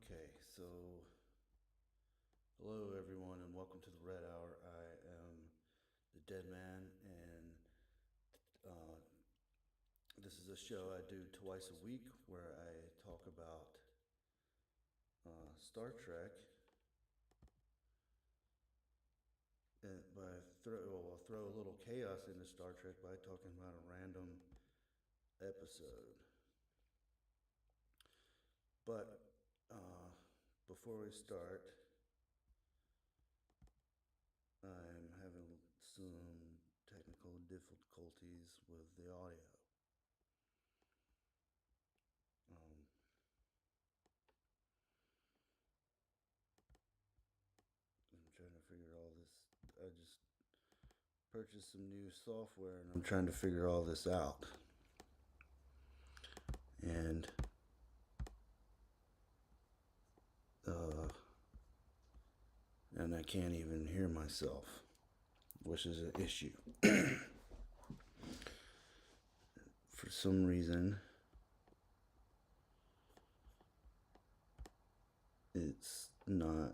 Okay, so hello everyone, and welcome to the Red Hour. I am the Deadman, and uh, this is a show I do twice a week where I talk about Star Trek, I'll throw a little chaos into Star Trek by talking about a random episode. But uh, before we start, I'm having some technical difficulties with the audio. Um, I'm trying to figure all this. I just purchased some new software and I'm trying to figure all this out. And uh, and I can't even hear myself, which is an issue. For some reason, it's not.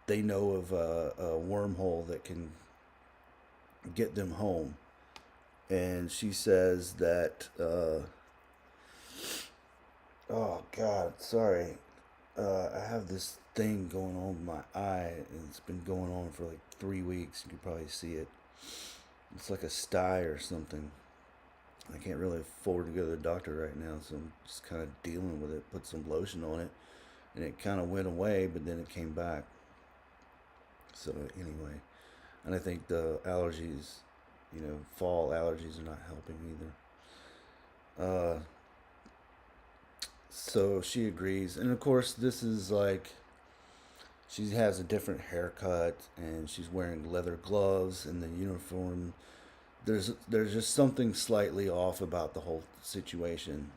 They know of a wormhole that can get them home. And she says that, oh God, sorry. I have this thing going on with my eye, and it's been going on for like 3 weeks. You can probably see it. It's like a sty or something. I can't really afford to go to the doctor right now, so I'm just kind of dealing with it. Put some lotion on it, and it kind of went away, but then it came back. So anyway, and I think the allergies, fall allergies are not helping either. So she agrees, and of course, this is like she has a different haircut, and she's wearing leather gloves, and the uniform. There's just something slightly off about the whole situation,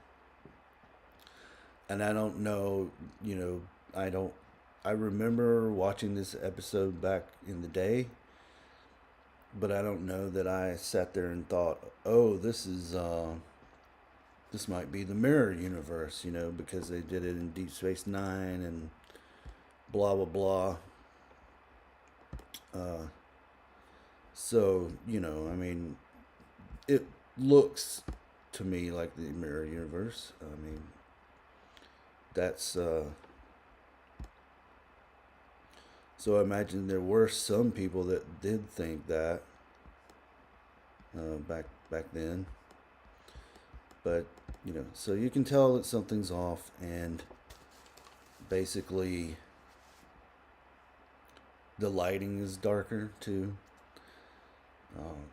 and I don't know. I don't. I remember watching this episode back in the day, but I don't know that I sat there and thought, "Oh, this might be the mirror universe," because they did it in Deep Space Nine and blah blah blah. Uh, so I mean, it looks to me like the mirror universe. I mean, that's so I imagine there were some people that did think that back then, but so you can tell that something's off, and basically the lighting is darker too. Um,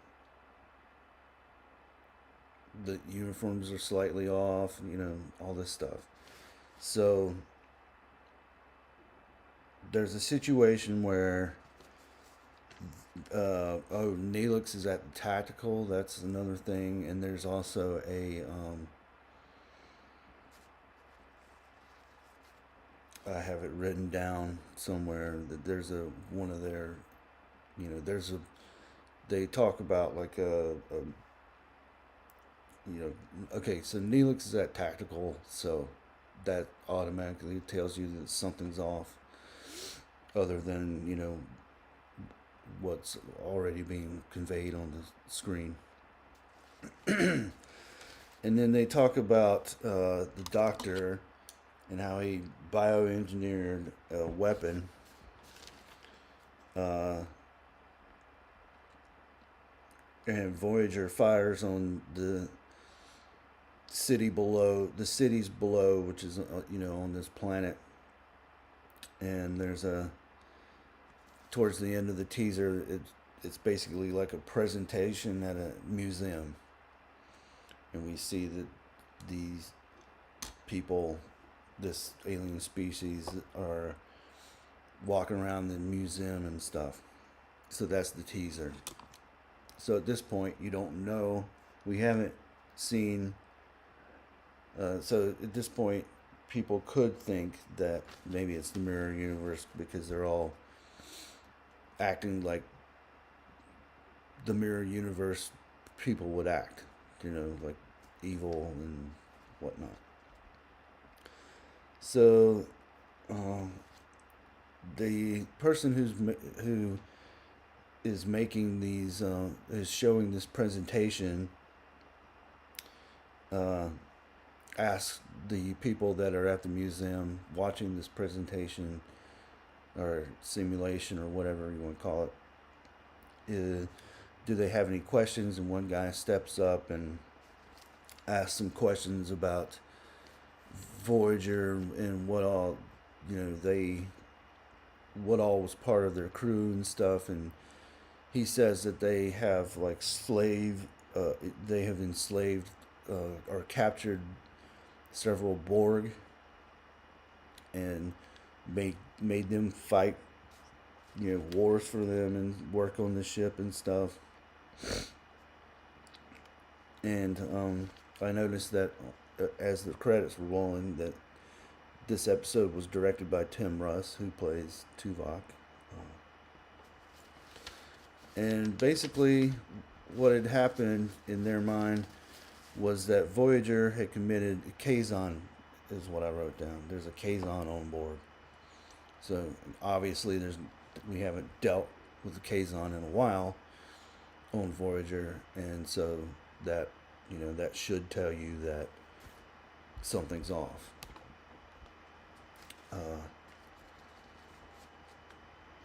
the uniforms are slightly off, all this stuff. So there's a situation where Neelix is at the tactical. That's another thing, and there's also a I have it written down somewhere that there's a one of their, there's a they talk about like okay, so Neelix is at tactical, so that automatically tells you that something's off, other than what's already being conveyed on the screen. And then they talk about the doctor and how he bioengineered a weapon. And Voyager fires on the cities below, which is on this planet. And there's towards the end of the teaser, it's basically like a presentation at a museum, and we see that these people, this alien species, are walking around the museum and stuff. So that's the teaser. So at this point, you don't know. We haven't seen. So at this point, people could think that maybe it's the mirror universe because they're all acting like the mirror universe people would act, like evil and whatnot. So the person who is making these is showing this presentation asks the people that are at the museum watching this presentation or simulation or whatever you want to call it, do they have any questions? And one guy steps up and asks some questions about Voyager and what all what all was part of their crew and stuff. And he says that they have they have enslaved or captured several Borg and made them fight wars for them and work on the ship and stuff. And I noticed that as the credits were rolling, that this episode was directed by Tim Russ, who plays Tuvok. And basically, what had happened in their mind was that Voyager had committed Kazon, is what I wrote down. There's a Kazon on board. So obviously, we haven't dealt with the Kazon in a while on Voyager, and so that that should tell you that something's off.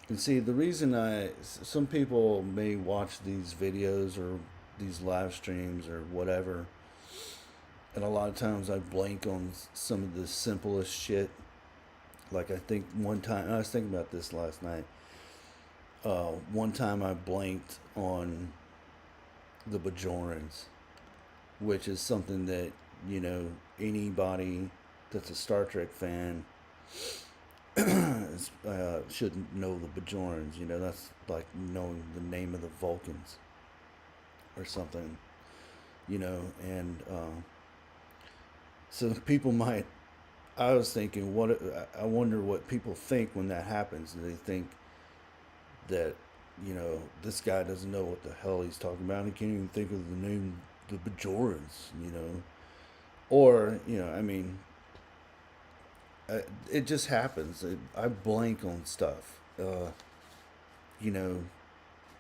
And see, the reason some people may watch these videos or these live streams or whatever And a lot of times I blank on some of the simplest shit. Like I think one time I was thinking about this last night. One time I blanked on the Bajorans, which is something that you know anybody that's a Star Trek fan should know the Bajorans. You know, that's like knowing the name of the Vulcans or something. You know, and so people might. I was thinking, what I wonder what people think when that happens. Do they think that this guy doesn't know what the hell he's talking about? He can't even think of the name, the Bajorans. Or I mean, it just happens. I blank on stuff. You know,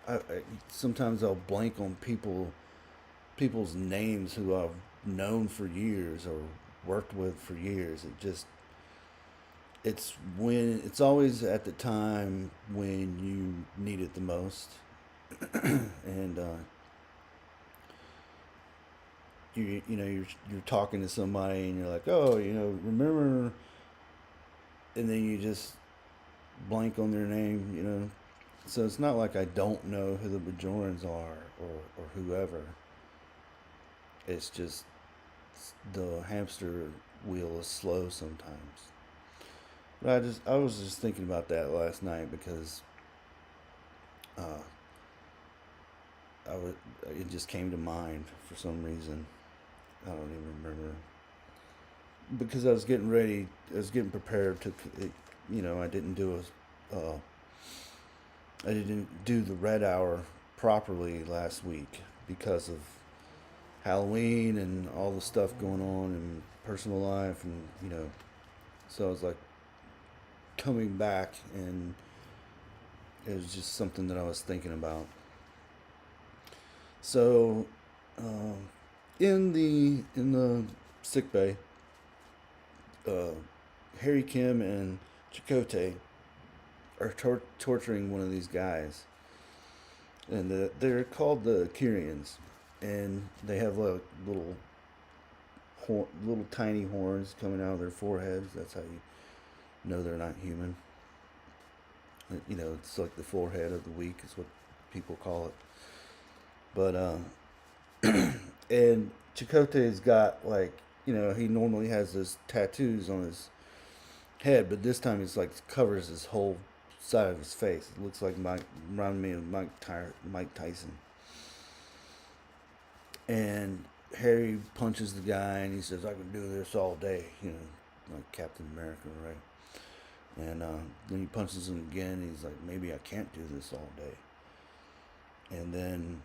I sometimes I'll blank on people's names who I've known for years or worked with for years. It's always at the time when you need it the most, and you're talking to somebody and you're like, oh, remember, and then you just blank on their name, So it's not like I don't know who the Bajorans are or whoever. It's just the hamster wheel is slow sometimes. But I was just thinking about that last night because uh, it just came to mind for some reason. I don't even remember because I was getting ready. I was getting prepared to, I didn't do I didn't do the red hour properly last week because of Halloween and all the stuff going on in personal life, and so I was like coming back, and it was just something that I was thinking about. So, in the sick bay, uh, Harry Kim and Chakotay are torturing one of these guys, and they're called the Kyrians, and they have like little tiny horns coming out of their foreheads. That's how you know they're not human. It's like the forehead of the weak is what people call it. But and Chakotay's got like he normally has those tattoos on his head, but this time it's like covers his whole side of his face. It looks like around me of Mike Tyson. And Harry punches the guy, and he says, "I can do this all day," like Captain America, right? And then he punches him again, and he's like, "Maybe I can't do this all day." And then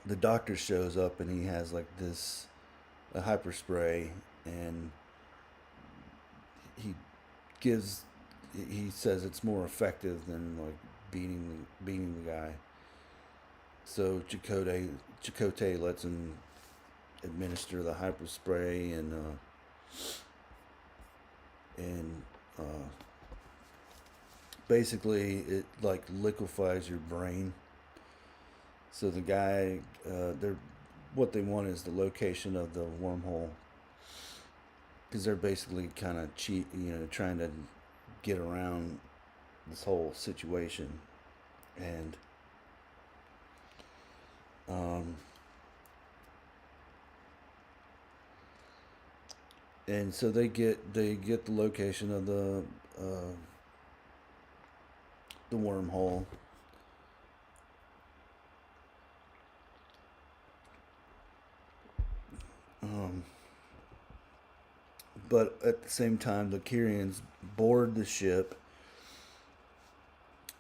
the doctor shows up, and he has like a hyper spray, and he gives he says it's more effective than like beating the guy. So Chakotay lets him administer the hyper spray, and basically it like liquefies your brain. So the guy, what they want is the location of the wormhole, because they're basically kind of trying to get around this whole situation, and um, and so they get the location of the wormhole. Um, but at the same time, the Kyrians board the ship,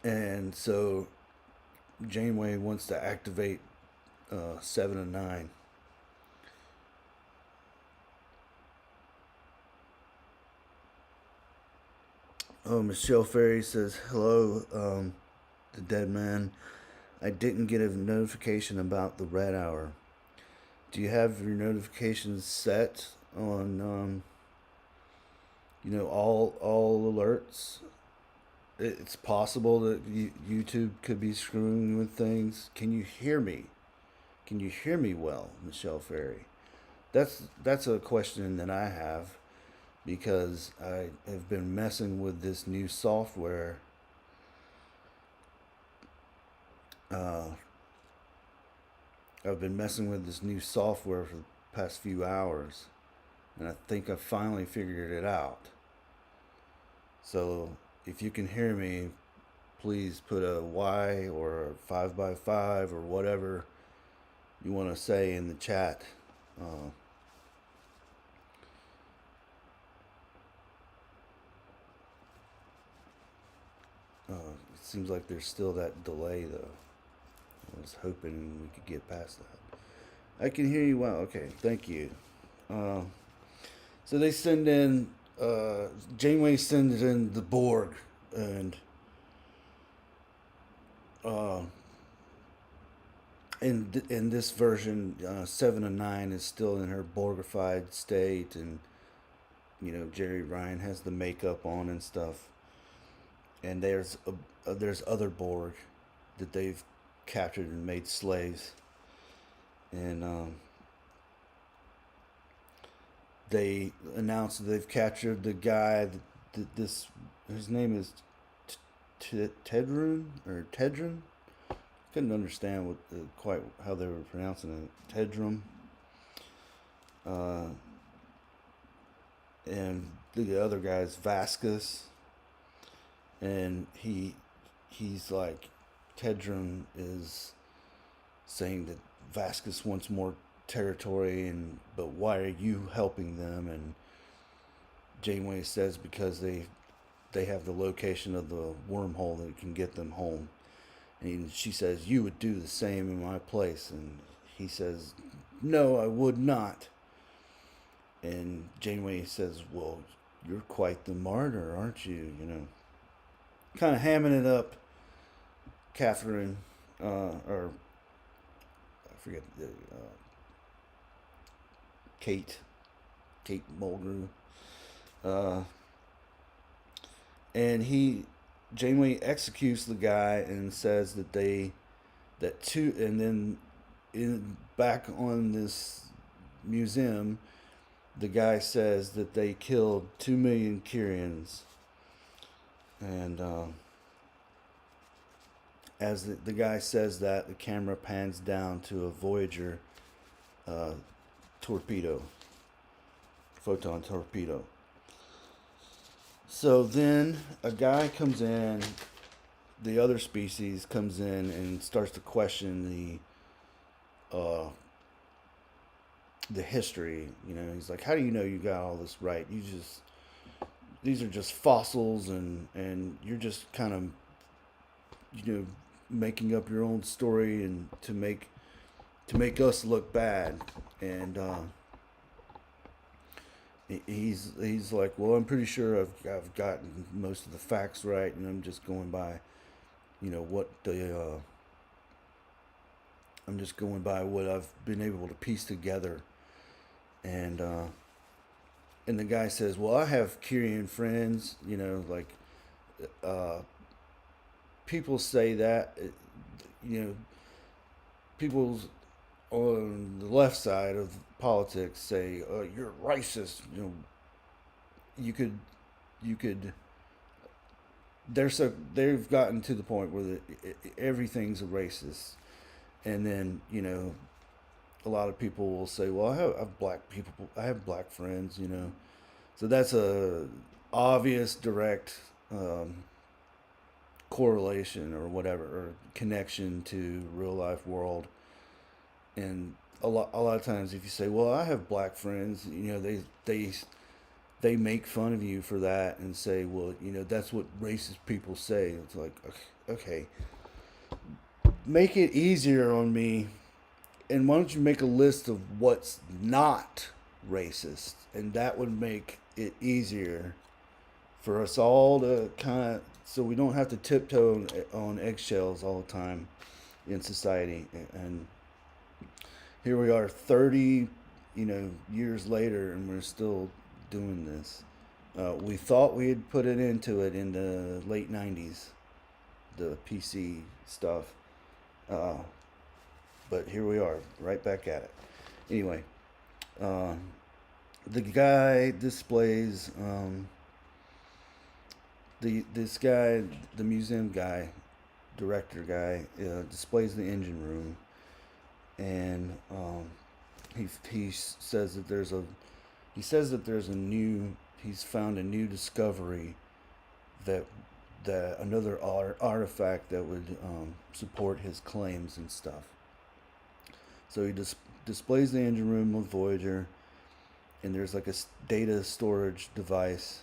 and so Janeway wants to activate 7 and 9. Oh, Michelle Ferry says, "Hello, the Deadman. I didn't get a notification about the red hour. Do you have your notifications set on, all alerts? It's possible that YouTube could be screwing with things. Can you hear me? Can you hear me well, Michelle Ferry? that's a question that I have because I have been messing with this new software. Uh, I've been messing with this new software for the past few hours, and I think I finally figured it out. So if you can hear me, please put a Y or a 5x5 or whatever you want to say in the chat. Uh, it seems like there's still that delay though. I was hoping we could get past that. I can hear you well. Okay, thank you. Uh, so they send in, Janeway sends in the Borg, and uh, in this version, 7 and 9 is still in her Borgified state, and Jerry Ryan has the makeup on and stuff. And there's other Borg that they've captured and made slaves, and they announced that they've captured the guy this his name is Tedrun or Tedrun. Couldn't understand quite how they were pronouncing it. Tedrum. Uh, and the other guy's Vasquez, and he's like, Tedrum is saying that Vasquez wants more territory, but why are you helping them? And Janeway says because they have the location of the wormhole that can get them home. And she says, you would do the same in my place. And he says, no, I would not. And Janeway says, well, you're quite the martyr, aren't you? Kind of hamming it up. Catherine, or I forget, Kate Mulgrew. And Janeway executes the guy and says and then back on this museum, the guy says that they killed 2 million Kyrians. And as the guy says that, the camera pans down to a Voyager torpedo, photon torpedo. So then a guy comes in, the other species comes in and starts to question the history. He's like, how do you know you got all this right? These are just fossils, and you're just kind of making up your own story and to make us look bad. And he's like, well, I'm pretty sure I've gotten most of the facts right, and I'm just going by I'm just going by what I've been able to piece together. And the guy says, well, I have Kyrian friends, people say that, people on the left side of politics say, you're racist. You could. They've gotten to the point where everything's a racist, and then a lot of people will say, well, I have black people, I have black friends, so that's a obvious direct correlation or whatever, or connection to real life world. And a lot of times, if you say, well, I have black friends, they make fun of you for that and say, well, that's what racist people say. It's like, okay, make it easier on me, and why don't you make a list of what's not racist, and that would make it easier for us all to kind of, so we don't have to tiptoe on eggshells all the time in society. And here we are 30 years later, and we're still doing this. We thought we had put it into it in the late 90s, the PC stuff, but here we are right back at it. Anyway, Uh, the guy displays this guy, the museum guy, director guy, displays the engine room, and he says that there's a new he's found a new discovery that another artifact that would support his claims and stuff. So he displays the engine room with Voyager, and there's like a data storage device,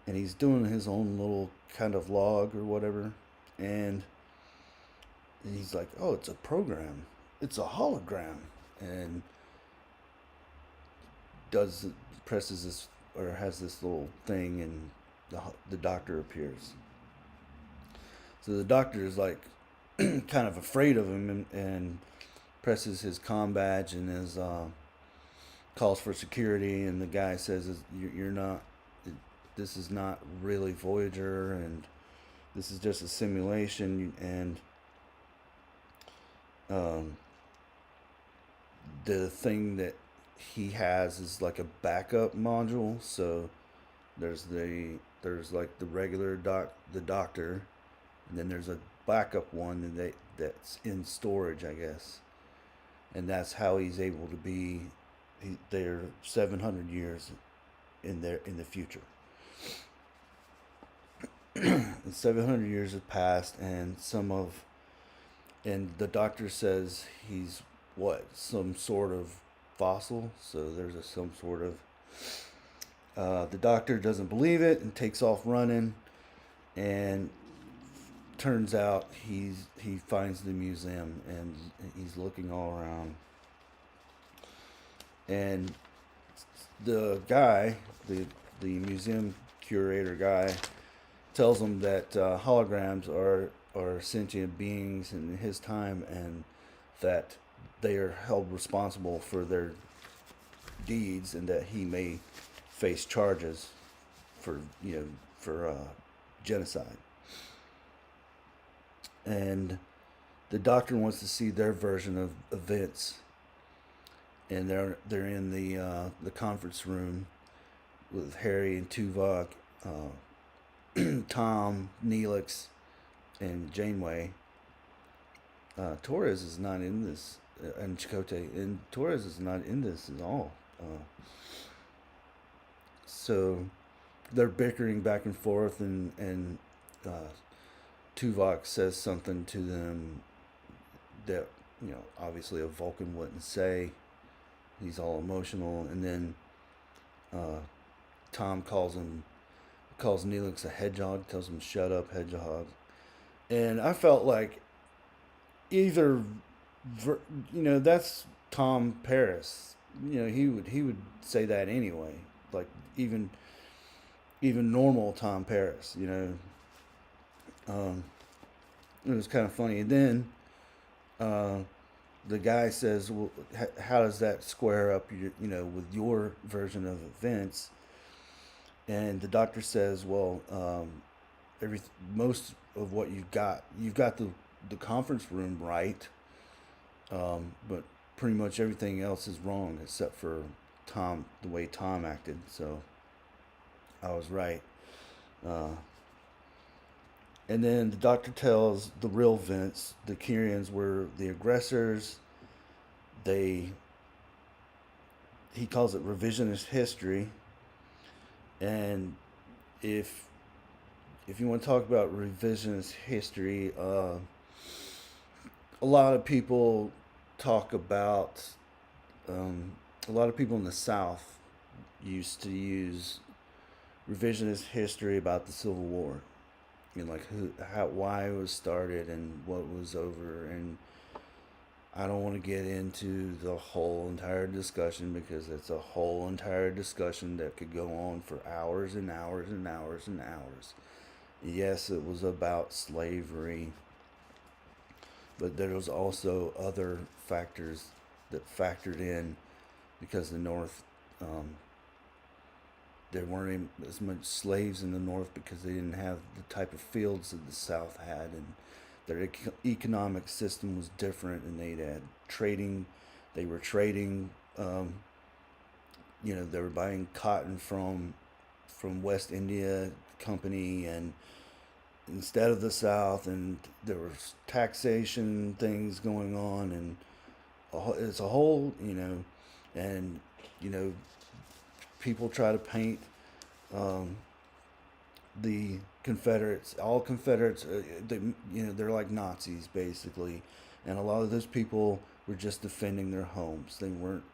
and he's doing his own little kind of log or whatever, and he's like, "Oh, it's a program, it's a hologram," and does presses this or has this little thing, and the doctor appears. So the doctor is like kind of afraid of him, and presses his comm badge and his calls for security, and the guy says, "You're not. This is not really Voyager, and this is just a simulation." And um, the thing that he has is like a backup module. So there's like the regular the doctor, and then there's a backup one that's in storage, I guess, and that's how he's able to be. They're 700 years in the future. And 700 years have passed, and the doctor says he's what, some sort of fossil. So there's some sort of the doctor doesn't believe it and takes off running, and turns out he finds the museum, and he's looking all around, and the guy, the museum curator guy, tells him that holograms are sentient beings in his time, and that they are held responsible for their deeds, and that he may face charges for genocide. And the doctor wants to see their version of events, and they're in the conference room with Harry and Tuvok, Tom, Neelix, and Janeway. Torres is not in this, and Chakotay, and Torres is not in this at all. So they're bickering back and forth, and Tuvok says something to them that obviously a Vulcan wouldn't say. He's all emotional, and then Tom calls Neelix a hedgehog, tells him shut up, hedgehog. And I felt like either that's Tom Paris. He would say that anyway. Like even normal Tom Paris. It was kind of funny. And then the guy says, "Well, how does that square up? With your version of events?" And the doctor says, "Well, most of what you've got the conference room right, but pretty much everything else is wrong except for the way Tom acted." So I was right. And then the doctor tells the real Vince the Kyrians were the aggressors. He calls it revisionist history. And if you want to talk about revisionist history, a lot of people talk about a lot of people in the South used to use revisionist history about the Civil War, like why it was started and what was over. And I don't want to get into the whole entire discussion, because it's a whole entire discussion that could go on for hours and hours and hours and hours. Yes, it was about slavery, but there was also other factors that factored in, because the North, there weren't as much slaves in the North because they didn't have the type of fields that the South had, and their economic system was different, and they had trading. They were trading they were buying cotton from West India Company, and instead of the South, and there was taxation things going on, and it's a whole, and you know people try to paint um, the Confederates, all Confederates, they're like Nazis basically, and a lot of those people were just defending their homes. They weren't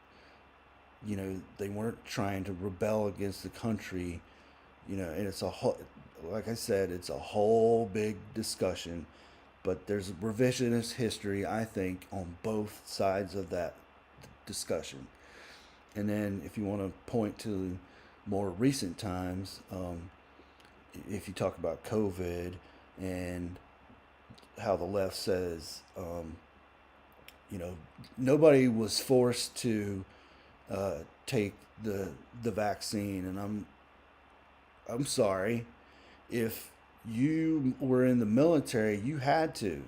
trying to rebel against the country, and it's a whole, like I said, it's a whole big discussion, but there's revisionist history, I think, on both sides of that discussion. And then if you want to point to more recent times, if you talk about COVID and how the left says, you know, nobody was forced to take the vaccine, and I'm sorry, if you were in the military, you had to.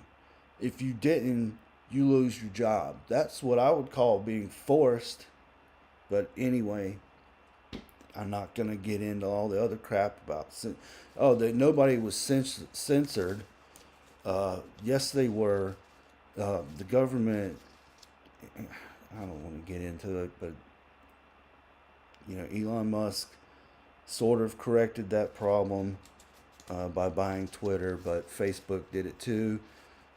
If you didn't, you lose your job. That's what I would call being forced. But anyway, I'm not gonna get into all the other crap about that nobody was censored. Yes, they were. The government. I don't want to get into it, but Elon Musk sort of corrected that problem by buying Twitter, but Facebook did it too,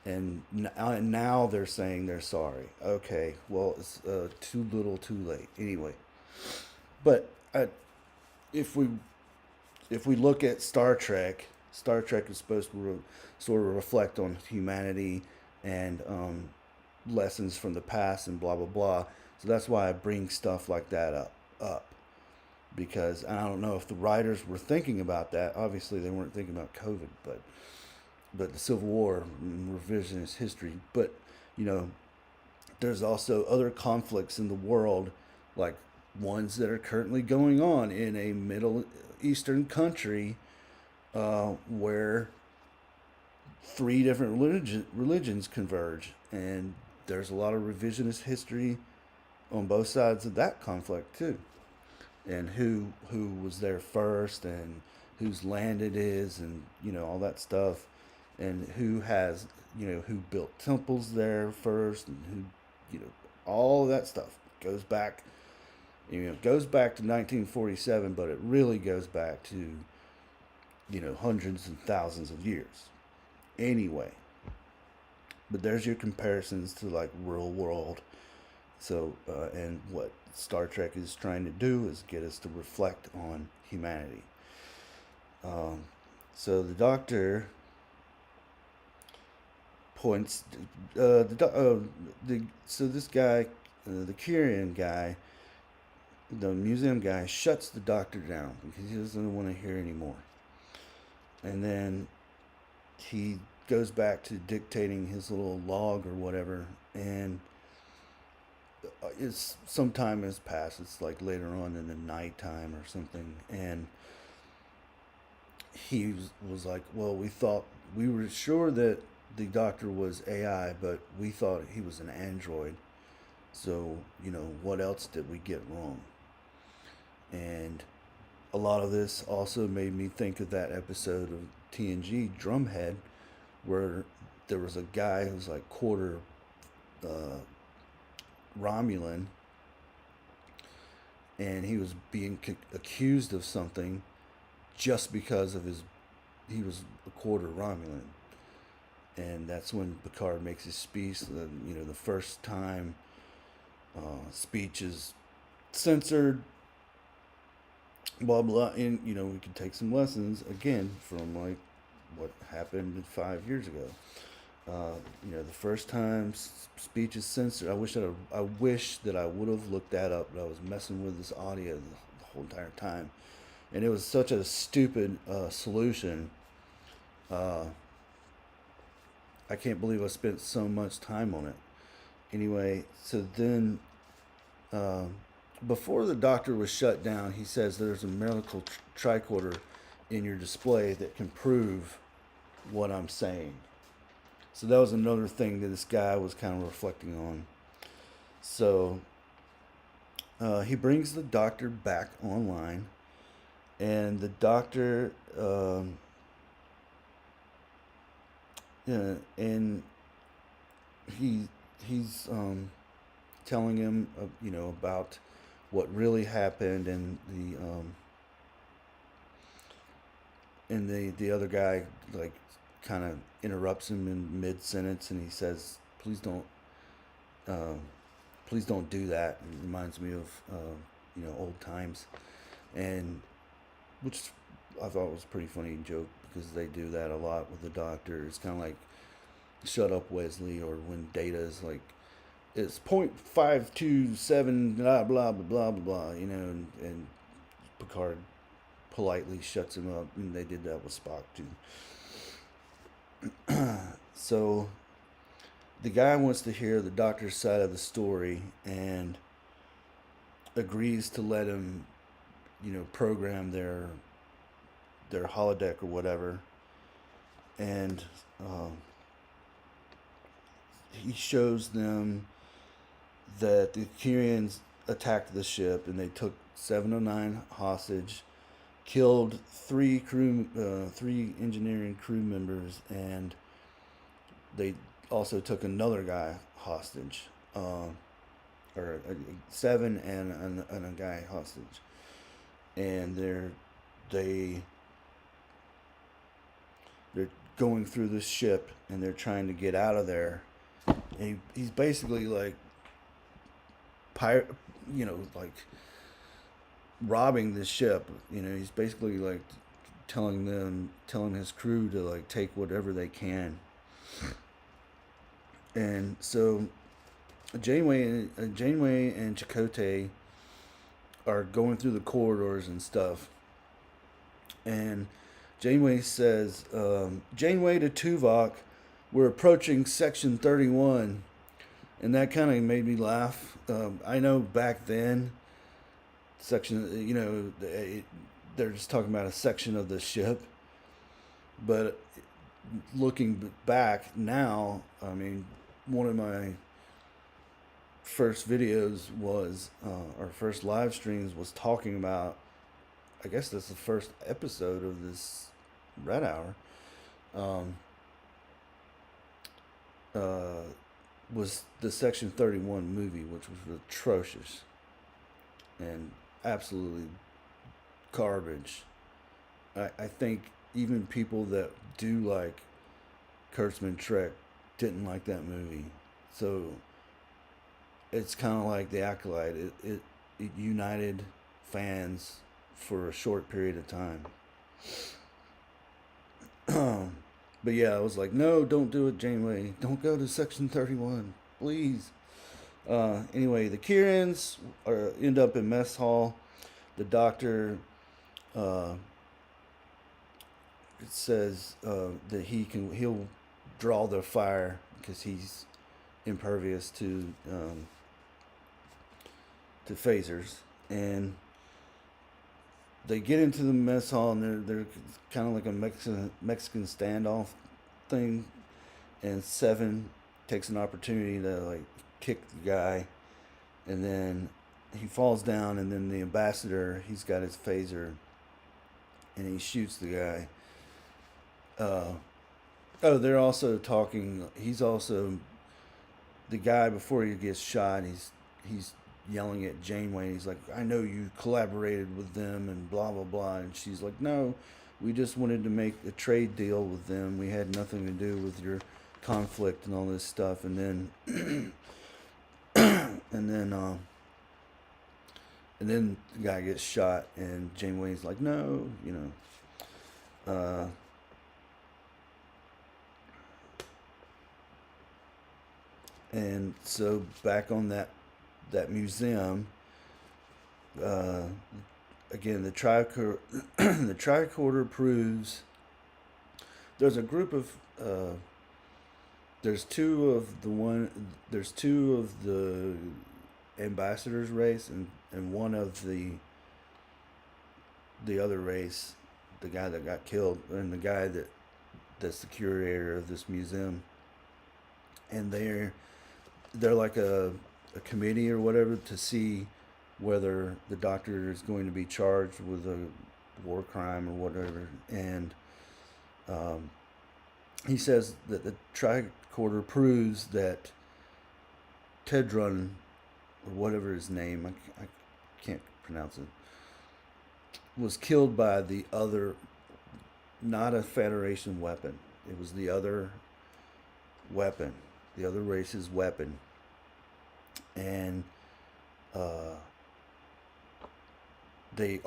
and now they're saying they're sorry. Okay, well, it's too little, too late. Anyway, but if we look at Star Trek, Star Trek is supposed to sort of reflect on humanity and lessons from the past and blah blah blah. So that's why I bring stuff like that up because I don't know if the writers were thinking about that. Obviously, they weren't thinking about COVID, but the Civil War and revisionist history. But there's also other conflicts in the world, like ones that are currently going on in a Middle Eastern country, where three different religions converge, and there's a lot of revisionist history on both sides of that conflict too, and who was there first, and whose land it is, and all that stuff, and who has who built temples there first, and who all of that stuff goes back. It goes back to 1947, but it really goes back to hundreds and thousands of years. Anyway, but there's your comparisons to like real world. So and what Star Trek is trying to do is get us to reflect on humanity. So the Doctor points so this guy, the Kyrian guy, the museum guy, shuts the Doctor down because he doesn't want to hear anymore. And then he goes back to dictating his little log or whatever, and it's some time has passed. It's like later on in the nighttime or something, and he was like, well, we were sure that the Doctor was AI, but we thought he was an android. So, what else did we get wrong? And a lot of this also made me think of that episode of TNG Drumhead, where there was a guy who's like quarter Romulan, and he was being accused of something just because of he was a quarter Romulan. And that's when Picard makes his speech. The first time speech is censored, blah blah, and we can take some lessons again from like what happened 5 years ago. The first time speech is censored. I wish that I would have looked that up, but I was messing with this audio the whole entire time, and it was such a stupid solution. I can't believe I spent so much time on it. Anyway, so then before the Doctor was shut down, he says there's a miracle tricorder in your display that can prove what I'm saying. So that was another thing that this guy was kind of reflecting on. So He brings the doctor back online, and the doctor, and he he's telling him, about what really happened, and the other guy like kind of interrupts him in mid sentence, and he says, uh, please don't do that. It reminds me of old times, and which I thought was a pretty funny joke because they do that a lot with the doctor. It's kind of like "Shut up, Wesley," or when Data is like, "It's 0.527 blah blah blah blah blah," and Picard politely shuts him up, and they did that with Spock too. So the guy wants to hear the doctor's side of the story and agrees to let him, program their holodeck or whatever, and he shows them that the Kyrians attacked the ship and they took 709 hostage, killed three engineering crew members, and they also took another guy hostage, or seven and a guy hostage, and they they're going through the ship and they're trying to get out of there. And he's basically like pirate, like robbing the ship. He's basically like telling his crew to like take whatever they can. And so Janeway and Chakotay are going through the corridors and stuff. And Janeway says, "Janeway to Tuvok, we're approaching Section 31." And that kind of made me laugh. I know back then, they're just talking about a section of the ship. But looking back now, I mean, one of my first videos was, or first live streams was talking about, I guess that's the first episode of this Red Hour, um, was the Section 31 movie, which was atrocious and absolutely garbage. I think even people that do like Kurtzman Trek didn't like that movie. So it's kind of like The Acolyte. It united fans for a short period of time. But yeah, I was like, no, don't do it, Janeway. Don't go to Section 31, please. Anyway, the Kierans end up in mess hall. The doctor, it says that he'll draw the fire because he's impervious to phasers, and they get into the mess hall, and they're kind of like a Mexican standoff thing, and Seven takes an opportunity to like kick the guy, and then he falls down, and then the ambassador, he's got his phaser, and he shoots the guy. They're also talking. He's also the guy before he gets shot. He's yelling at Janeway. He's like, "I know you collaborated with them and blah blah blah," and she's like, "No, we just wanted to make a trade deal with them. We had nothing to do with your conflict and all this stuff." And then and then the guy gets shot, and Janeway's like, "No, and so back on that museum, uh, again the the tricorder proves there's a group of there's two of the ambassadors race, and one of the other race, the guy that got killed, and the guy that's the curator of this museum, and they're like a committee or whatever to see whether the doctor is going to be charged with a war crime or whatever. And um, he says that the tricorder proves that Tedron, or whatever his name, I can't pronounce it, was killed by the other, not a Federation weapon. It was the other weapon, the other race's weapon. And uh, the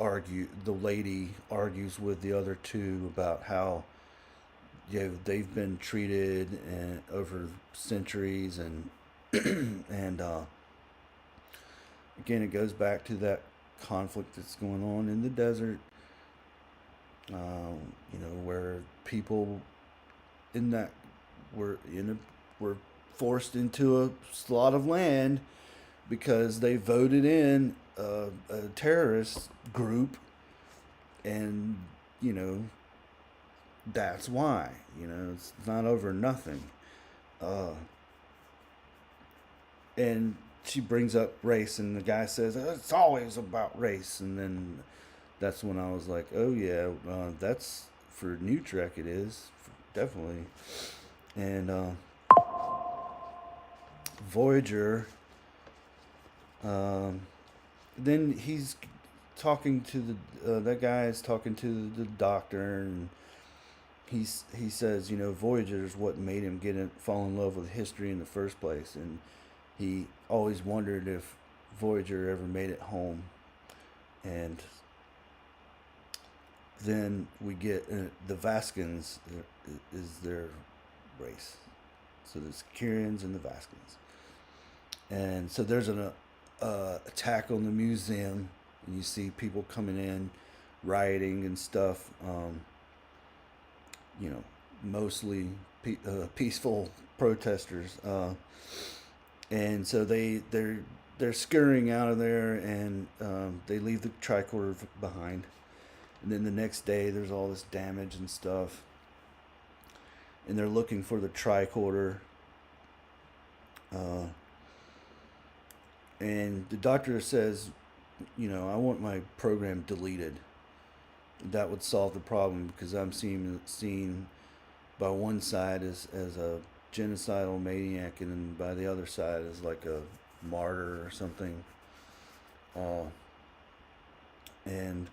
lady argues with the other two about how they've been treated and over centuries, and and again, it goes back to that conflict that's going on in the desert. Where people in that were forced into a slot of land because they voted in a terrorist group, and you know that's why. It's not over nothing. Uh, and she brings up race, and the guy says it's always about race, and then that's when I was like, oh yeah, that's for New Trek. It is definitely. And Voyager. Um, then he's talking to that guy is talking to the doctor, and he says, Voyager is what made him fall in love with history in the first place, and he always wondered if Voyager ever made it home. And then we get the Vaskins is their race. So there's Kyrians and the Vaskins. And so there's an attack on the museum, and you see people coming in, rioting and stuff. Mostly peaceful protesters. And so they're scurrying out of there, and they leave the tricorder behind. And then the next day, there's all this damage and stuff, and they're looking for the tricorder. And the doctor says, I want my program deleted. That would solve the problem, because I'm seen by one side as a genocidal maniac, and then by the other side as like a martyr or something. And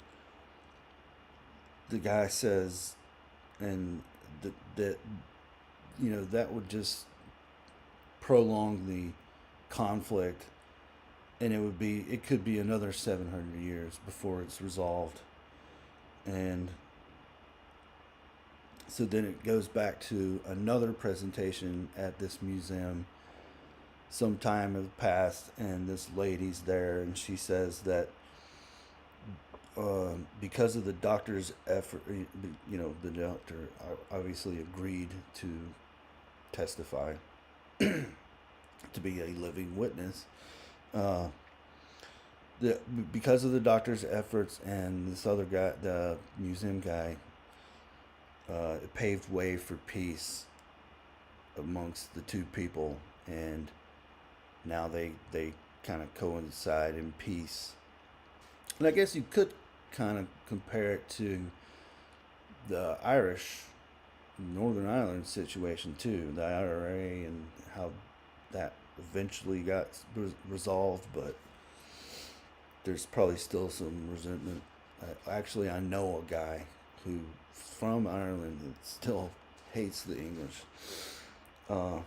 the guy says, and that that would just prolong the conflict, and it could be another 700 years before it's resolved. And so then it goes back to another presentation at this museum. Some time has passed, and this lady's there, and she says that because of the doctor's effort, the doctor obviously agreed to testify, to be a living witness. Because of the doctor's efforts and this other guy, the museum guy, it paved way for peace amongst the two people, and now they kind of coincide in peace. And I guess you could kind of compare it to the Irish, Northern Ireland situation too, the IRA, and how that eventually got resolved, but there's probably still some resentment. Actually, I know a guy who from Ireland that still hates the English. So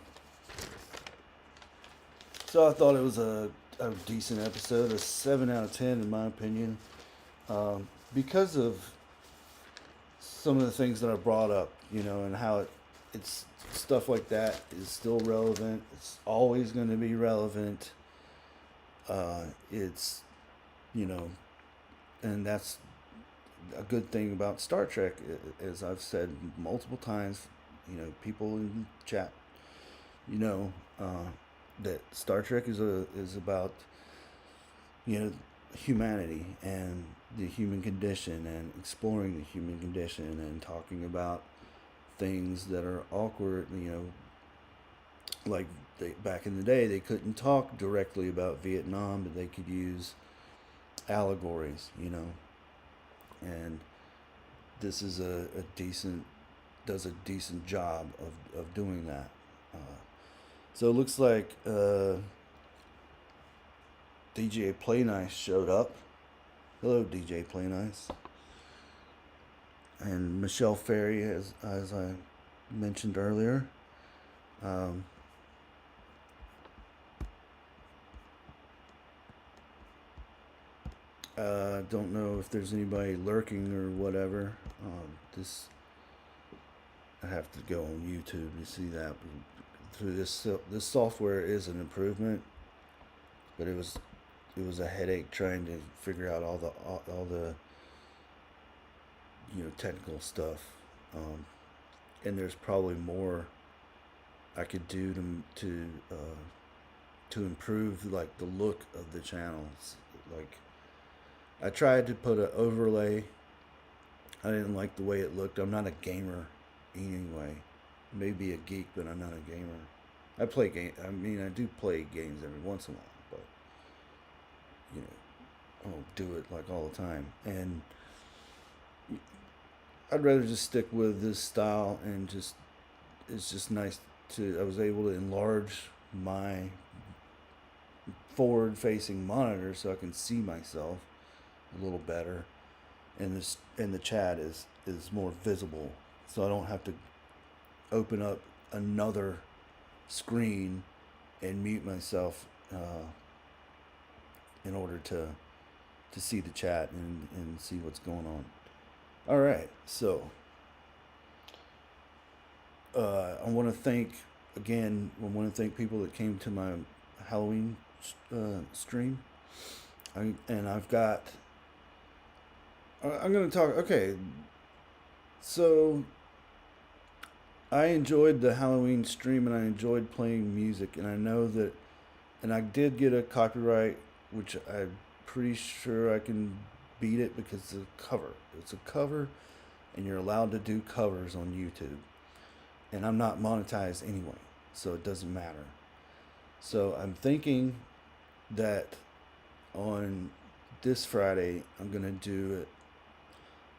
I thought it was a decent episode, a 7 out of 10 in my opinion, because of some of the things that I brought up, and how it's stuff like that is still relevant. It's always going to be relevant. It's, and that's a good thing about Star Trek, as I've said multiple times. People in chat, that Star Trek is about humanity and the human condition, and exploring the human condition, and talking about things that are awkward. Like back in the day, they couldn't talk directly about Vietnam, but they could use allegories, and this is a decent does a decent job of doing that. So it looks like DJ Play Nice showed up. Hello, DJ Play Nice. And Michelle Ferry, as I mentioned earlier. Don't know if there's anybody lurking or whatever. This I have to go on YouTube to see that. Through this software is an improvement, but it was a headache trying to figure out all the technical stuff. And there's probably more I could do to improve like the look of the channels. Like I tried to put an overlay. I didn't like the way it looked. I'm not a gamer anyway. Maybe a geek, but I'm not a gamer. I play game. I mean, I do play games every once in a while, but I don't do it like all the time. And I'd rather just stick with this style, and it's just nice to. I was able to enlarge my forward-facing monitor so I can see myself a little better, and the chat is more visible, so I don't have to open up another screen and mute myself in order to see the chat and see what's going on. All right, so I want to thank people that came to my Halloween stream. I'm going to talk. Okay, so I enjoyed the Halloween stream, and I enjoyed playing music, and I know that, and I did get a copyright, which I'm pretty sure I can beat it because it's a cover. It's a cover, and you're allowed to do covers on YouTube. And I'm not monetized anyway, so it doesn't matter. So I'm thinking that on this Friday, I'm going to do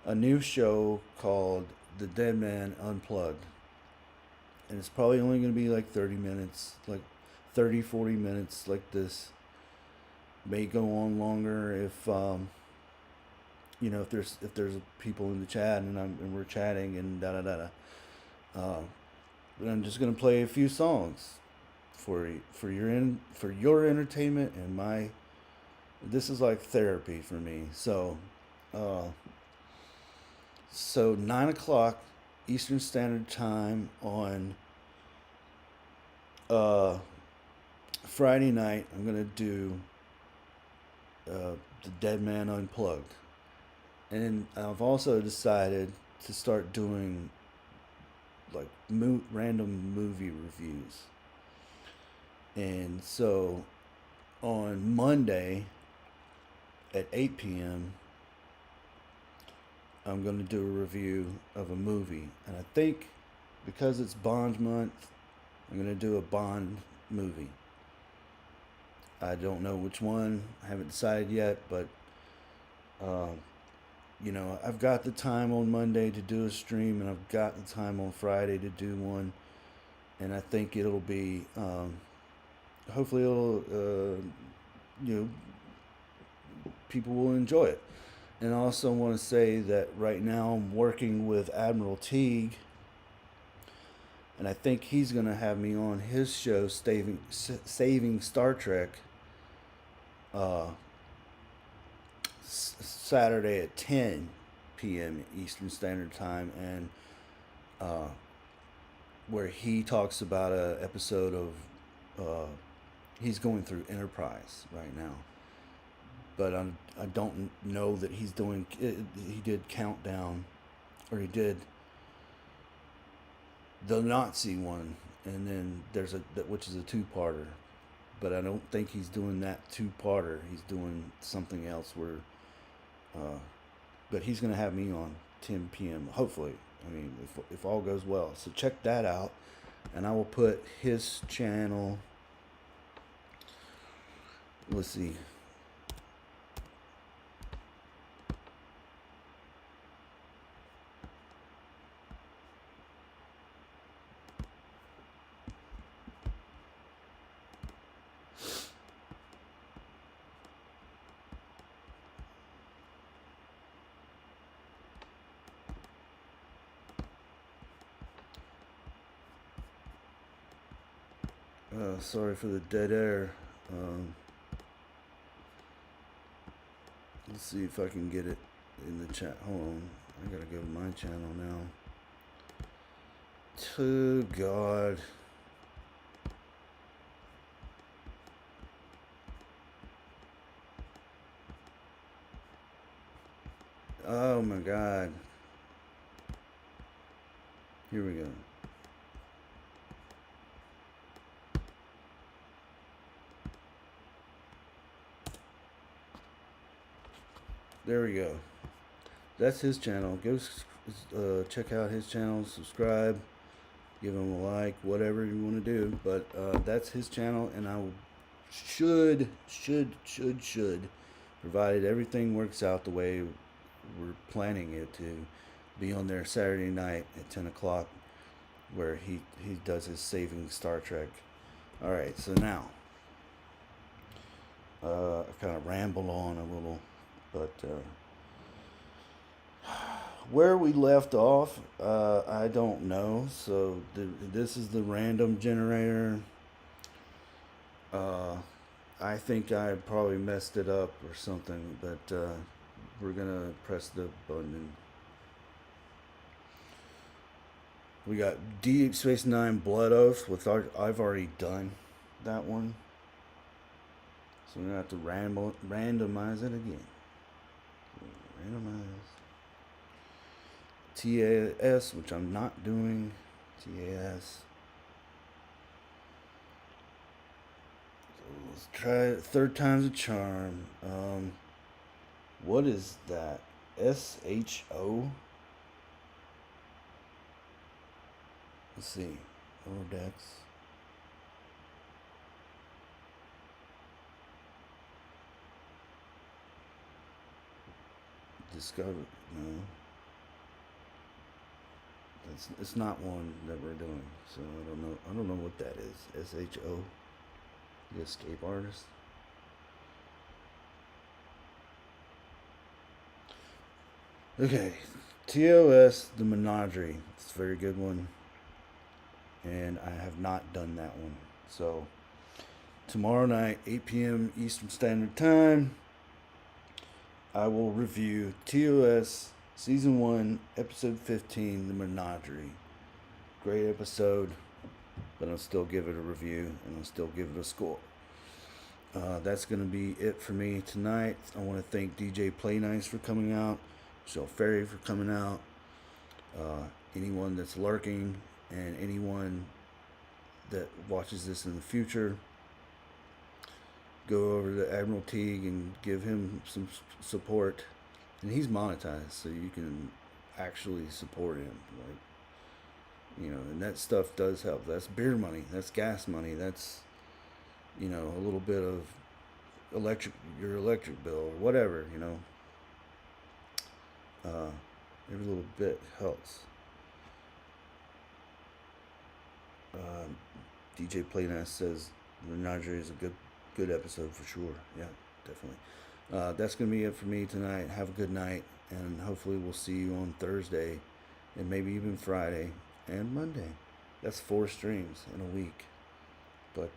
a new show called The Deadman Unplugged. And it's probably only going to be like 30 minutes, like 30, 40 minutes like this. May go on longer if if there's people in the chat and we're chatting and da da da da. But I'm just gonna play a few songs for your entertainment and this is like therapy for me. So 9:00 Eastern Standard Time on Friday night, I'm gonna do the Deadman Unplugged. And I've also decided to start doing like random movie reviews. And so on Monday at 8 p.m., I'm going to do a review of a movie. And I think because it's Bond month, I'm going to do a Bond movie. I don't know which one. I haven't decided yet, but I've got the time on Monday to do a stream, and I've got the time on Friday to do one, and I think it'll be, hopefully people will enjoy it. And I also want to say that right now I'm working with Admiral Teague, and I think he's going to have me on his show, Saving Star Trek, Saturday at 10 p.m. Eastern Standard Time, and where he talks about a episode of he's going through Enterprise right now, but I don't know that he's doing. He did Countdown, or he did the Nazi one, and then there's which is a two-parter, but I don't think he's doing that two-parter. He's doing something else where. But he's going to have me on 10 p.m. hopefully. I mean, if all goes well. So check that out, and I will put his channel. Let's see. Sorry for the dead air. Let's see if I can get it in the chat. Hold on. I gotta go to my channel now. To God. Oh my God. Here we go. There we go. That's his channel. Go check out his channel, subscribe, give him a like, whatever you want to do. But that's his channel, and I should, provided everything works out the way we're planning it to, be on there Saturday night at 10 o'clock, where he does his Saving Star Trek. All right, so now I kind of rambled on a little, but where we left off, I don't know. So this is the random generator. I think I probably messed it up or something, but we're gonna press the button. We got Deep Space Nine Blood Oath, with I've already done that one, so we're gonna have to randomize it again. Randomize. TAS, which I'm not doing. TAS. So let's try it. Third time's a charm. What is that? SHO? Let's see. Orodex. Discover. No. It's not one that we're doing, so I don't know what that is. SHO, the escape artist. Okay, TOS, the Menagerie. It's a very good one, and I have not done that one. So tomorrow night, 8 p.m. Eastern Standard Time, I will review TOS Season 1, Episode 15, The Menagerie. Great episode, but I'll still give it a review, and I'll still give it a score. That's going to be it for me tonight. I want to thank DJ Play Nice for coming out, Michelle Ferry for coming out, anyone that's lurking, and anyone that watches this in the future. Go over to Admiral Teague and give him some support. And he's monetized, so you can actually support him. Like, and that stuff does help. That's beer money. That's gas money. That's, a little bit of your electric bill or whatever, every little bit helps. DJ Playnice says Menagerie is a good episode for sure. Yeah, definitely. That's going to be it for me tonight. Have a good night, and hopefully we'll see you on Thursday, and maybe even Friday and Monday. That's 4 streams in a week. But